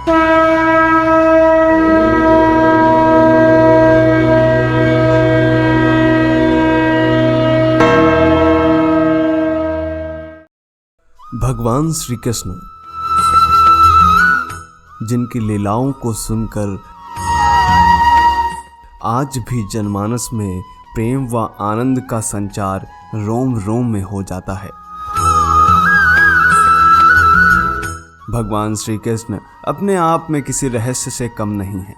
भगवान श्री कृष्ण, जिनकी लीलाओं को सुनकर आज भी जनमानस में प्रेम व आनंद का संचार रोम रोम में हो जाता है। भगवान श्री कृष्ण अपने आप में किसी रहस्य से कम नहीं है।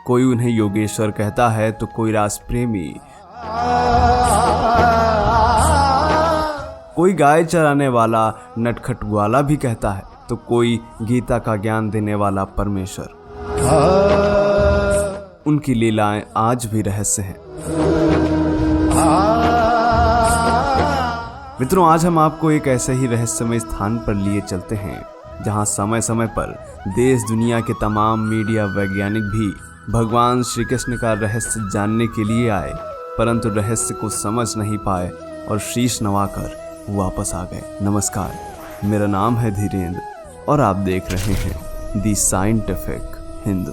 कोई उन्हें योगेश्वर कहता है तो कोई रास प्रेमी, कोई गाय चराने वाला नटखट ग्वाला भी कहता है तो कोई गीता का ज्ञान देने वाला परमेश्वर। उनकी लीलाएं आज भी रहस्य हैं। मित्रों, आज हम आपको एक ऐसे ही रहस्यमय स्थान पर लिए चलते हैं जहां समय समय पर देश दुनिया के तमाम मीडिया वैज्ञानिक भी भगवान श्री कृष्ण का रहस्य जानने के लिए आए, परंतु रहस्य को समझ नहीं पाए और शीश नवाकर वापस आ गए। नमस्कार, मेरा नाम है धीरेन्द्र और आप देख रहे हैं दी साइंटिफिक हिंदू।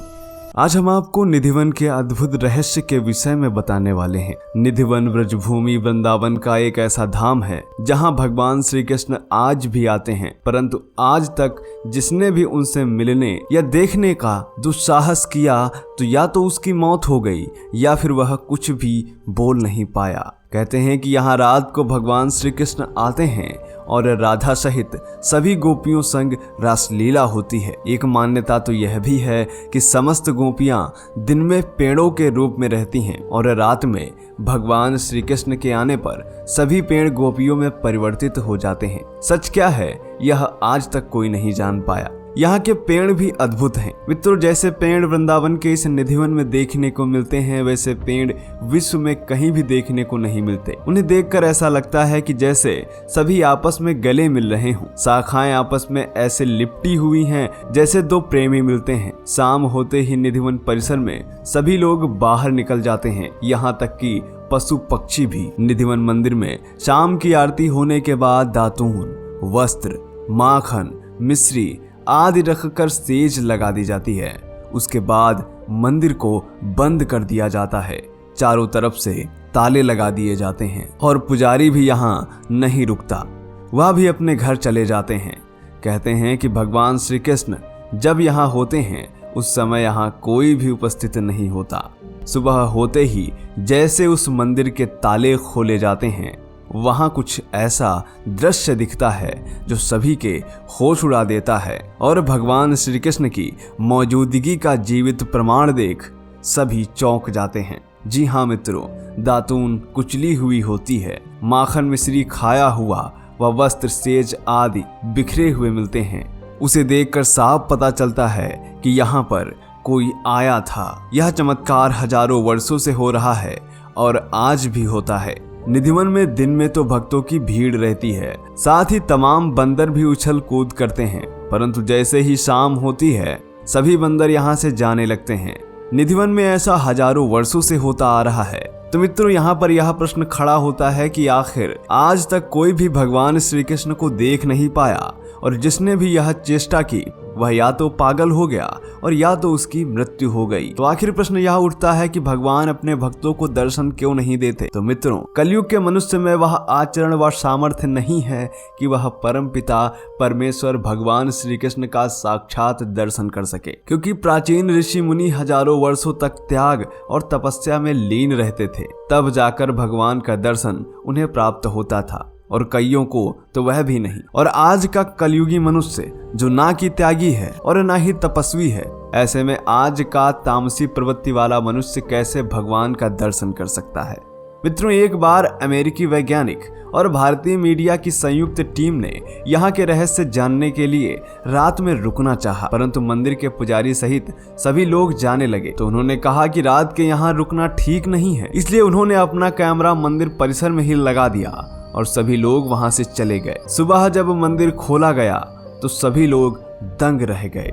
आज हम आपको निधिवन के अद्भुत रहस्य के विषय में बताने वाले हैं। निधिवन ब्रजभूमि वृंदावन का एक ऐसा धाम है जहां भगवान श्री कृष्ण आज भी आते हैं, परंतु आज तक जिसने भी उनसे मिलने या देखने का दुस्साहस किया तो या तो उसकी मौत हो गई या फिर वह कुछ भी बोल नहीं पाया। कहते हैं कि यहाँ रात को भगवान श्री कृष्ण आते हैं और राधा सहित सभी गोपियों संग रासलीला होती है। एक मान्यता तो यह भी है कि समस्त गोपियां दिन में पेड़ों के रूप में रहती हैं और रात में भगवान श्री कृष्ण के आने पर सभी पेड़ गोपियों में परिवर्तित हो जाते हैं। सच क्या है यह आज तक कोई नहीं जान पाया। यहाँ के पेड़ भी अद्भुत हैं। मित्रों, जैसे पेड़ वृंदावन के इस निधिवन में देखने को मिलते हैं, वैसे पेड़ विश्व में कहीं भी देखने को नहीं मिलते। उन्हें देखकर ऐसा लगता है कि जैसे सभी आपस में गले मिल रहे हों। शाखाएं आपस में ऐसे लिपटी हुई हैं जैसे दो प्रेमी मिलते हैं। शाम होते ही निधिवन परिसर में सभी लोग बाहर निकल जाते हैं, यहाँ तक कि पशु पक्षी भी। निधिवन मंदिर में शाम की आरती होने के बाद दातून, वस्त्र, माखन, मिश्री आदि रखकर सेज लगा दी जाती है। उसके बाद मंदिर को बंद कर दिया जाता है। चारों तरफ से ताले लगा दिए जाते हैं और पुजारी भी यहाँ नहीं रुकता, वह भी अपने घर चले जाते हैं। कहते हैं कि भगवान श्री कृष्ण जब यहाँ होते हैं उस समय यहाँ कोई भी उपस्थित नहीं होता। सुबह होते ही जैसे उस मंदिर के ताले खोले जाते हैं, वहां कुछ ऐसा दृश्य दिखता है जो सभी के होश उड़ा देता है और भगवान श्री कृष्ण की मौजूदगी का जीवित प्रमाण देख सभी चौंक जाते हैं। जी हाँ मित्रों, दातून कुचली हुई होती है, माखन मिश्री खाया हुआ व वस्त्र सेज आदि बिखरे हुए मिलते हैं। उसे देखकर साफ पता चलता है कि यहाँ पर कोई आया था। यह चमत्कार हजारों वर्षों से हो रहा है और आज भी होता है। निधिवन में दिन में तो भक्तों की भीड़ रहती है, साथ ही तमाम बंदर भी उछल कूद करते हैं, परंतु जैसे ही शाम होती है सभी बंदर यहाँ से जाने लगते हैं। निधिवन में ऐसा हजारों वर्षों से होता आ रहा है। तो मित्रों, यहाँ पर यह प्रश्न खड़ा होता है कि आखिर आज तक कोई भी भगवान श्री कृष्ण को देख नहीं पाया और जिसने भी यह चेष्टा की वह या तो पागल हो गया और या तो उसकी मृत्यु हो गई। तो आखिर प्रश्न यह उठता है कि भगवान अपने भक्तों को दर्शन क्यों नहीं देते। तो मित्रों, कलयुग के मनुष्य में वह आचरण व सामर्थ्य नहीं है कि वह परम पिता परमेश्वर भगवान श्री कृष्ण का साक्षात दर्शन कर सके, क्योंकि प्राचीन ऋषि मुनि हजारों वर्षों तक त्याग और तपस्या में लीन रहते थे, तब जाकर भगवान का दर्शन उन्हें प्राप्त होता था और कईयों को तो वह भी नहीं। और आज का कलयुगी मनुष्य जो ना कि त्यागी है और ना ही तपस्वी है, ऐसे में आज का तामसी प्रवृत्ति वाला मनुष्य कैसे भगवान का दर्शन कर सकता है। मित्रों, एक बार अमेरिकी वैज्ञानिक और भारतीय मीडिया की संयुक्त टीम ने यहाँ के रहस्य जानने के लिए रात में रुकना चाहा, परंतु मंदिर के पुजारी सहित सभी लोग जाने लगे। तो उन्होंने कहा कि रात के यहाँ रुकना ठीक नहीं है, इसलिए उन्होंने अपना कैमरा मंदिर परिसर में ही लगा दिया और सभी लोग वहां से चले गए। सुबह जब मंदिर खोला गया तो सभी लोग दंग रह गए।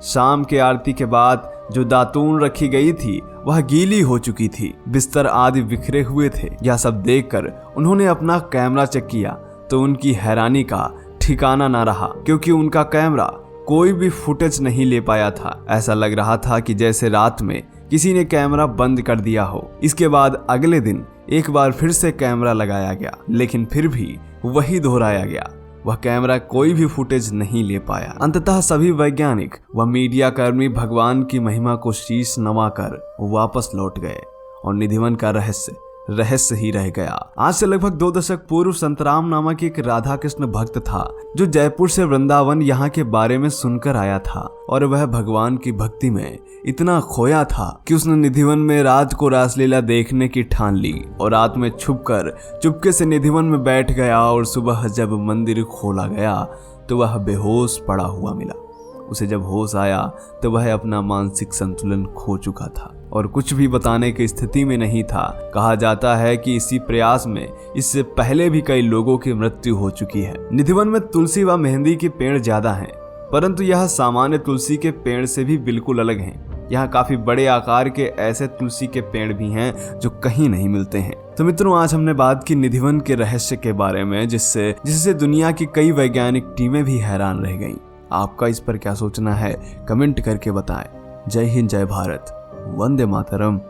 शाम के आरती के बाद जो दातून रखी गई थी वह गीली हो चुकी थी, बिस्तर आदि बिखरे हुए थे। यह सब देखकर उन्होंने अपना कैमरा चेक किया तो उनकी हैरानी का ठिकाना ना रहा, क्योंकि उनका कैमरा कोई भी फुटेज नहीं ले पाया था। ऐसा लग रहा था कि जैसे रात में किसी ने कैमरा बंद कर दिया हो। इसके बाद अगले दिन एक बार फिर से कैमरा लगाया गया, लेकिन फिर भी वही दोहराया गया। वह कैमरा कोई भी फुटेज नहीं ले पाया। अंततः सभी वैज्ञानिक व मीडिया कर्मी भगवान की महिमा को शीश नवाकर वापस लौट गए और निधिवन का रहस्य ही रह गया। आज से लगभग 2 दशक पूर्व संतराम नामक एक राधा कृष्ण भक्त था, जो जयपुर से वृंदावन यहाँ के बारे में सुनकर आया था और वह भगवान की भक्ति में इतना खोया था कि उसने निधिवन में रात को रासलीला देखने की ठान ली और रात में छुपकर चुपके से निधिवन में बैठ गया। और सुबह जब मंदिर खोला गया तो वह बेहोश पड़ा हुआ मिला। उसे जब होश आया तो वह अपना मानसिक संतुलन खो चुका था और कुछ भी बताने की स्थिति में नहीं था। कहा जाता है कि इसी प्रयास में इससे पहले भी कई लोगों की मृत्यु हो चुकी है। निधिवन में तुलसी व मेहंदी के पेड़ ज्यादा हैं, परंतु यह सामान्य तुलसी के पेड़ से भी बिल्कुल अलग हैं। यहाँ काफी बड़े आकार के ऐसे तुलसी के पेड़ भी हैं जो कहीं नहीं मिलते हैं। तो मित्रों, आज हमने बात की निधिवन के रहस्य के बारे में, जिससे दुनिया की कई वैज्ञानिक टीमें भी हैरान रह गईं। आपका इस पर क्या सोचना है, कमेंट करके बताएं। जय हिंद, जय भारत, वंदे मातरम।